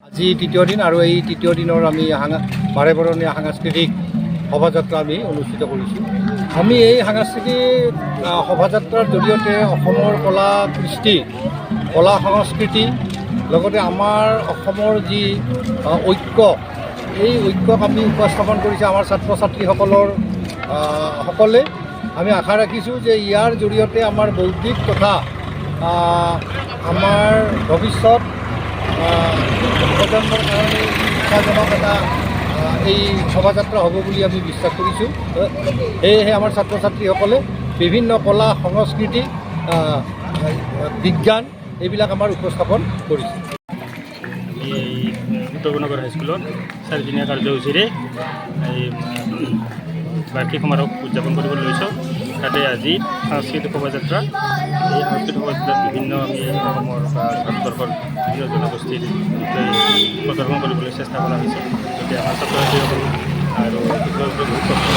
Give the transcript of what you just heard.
আজি তৃতীয় দিন আৰু এই তৃতীয় দিনৰ আমি বাৰেবৰণীয়া সাংস্কৃতিক শোভাযাত্ৰা আমি অনুষ্ঠিত কৰিছোঁ। আমি এই সাংস্কৃতিক শোভাযাত্ৰাৰ জৰিয়তে অসমৰ কলা কৃষ্টি, কলা সংস্কৃতি লগতে আমাৰ অসমৰ যি ঐক্য, এই ঐক্যক আমি উপস্থাপন কৰিছে আমাৰ ছাত্ৰ ছাত্ৰীসকলৰ সকলে। আমি আশা ৰাখিছোঁ যে ইয়াৰ জৰিয়তে আমাৰ বৌদ্ধিক তথা আমাৰ ভৱিষ্যত প্ৰজন্মৰ কাৰণে উৎসাহজনক এটা এই শোভাযাত্ৰা হ'ব বুলি আমি বিশ্বাস কৰিছোঁ। সেয়েহে আমাৰ ছাত্ৰ ছাত্ৰীসকলে বিভিন্ন কলা সংস্কৃতি বিজ্ঞান এইবিলাক আমাৰ উপস্থাপন কৰিছে। এই উত্তৰ হাইস্কুলত 4দিনীয়া কাৰ্যসূচীৰে এই বাৰ্ষিক সমাৰোহ উদযাপন কৰিবলৈ লৈছোঁ। তাতে আজি সাংস্কৃতিক শোভাযাত্ৰা, এই সাংস্কৃতিক শোভাযাত্ৰাত বিভিন্ন আমি অসমৰ বা ভাৰতবৰ্ষৰ বিভিন্ন জনগোষ্ঠীৰ প্ৰদৰ্শন কৰিবলৈ চেষ্টা কৰা হৈছে। গতিকে আমাৰ ছাত্ৰ ছাত্ৰীসকল আৰু শিক্ষকসকলে বহুত কষ্ট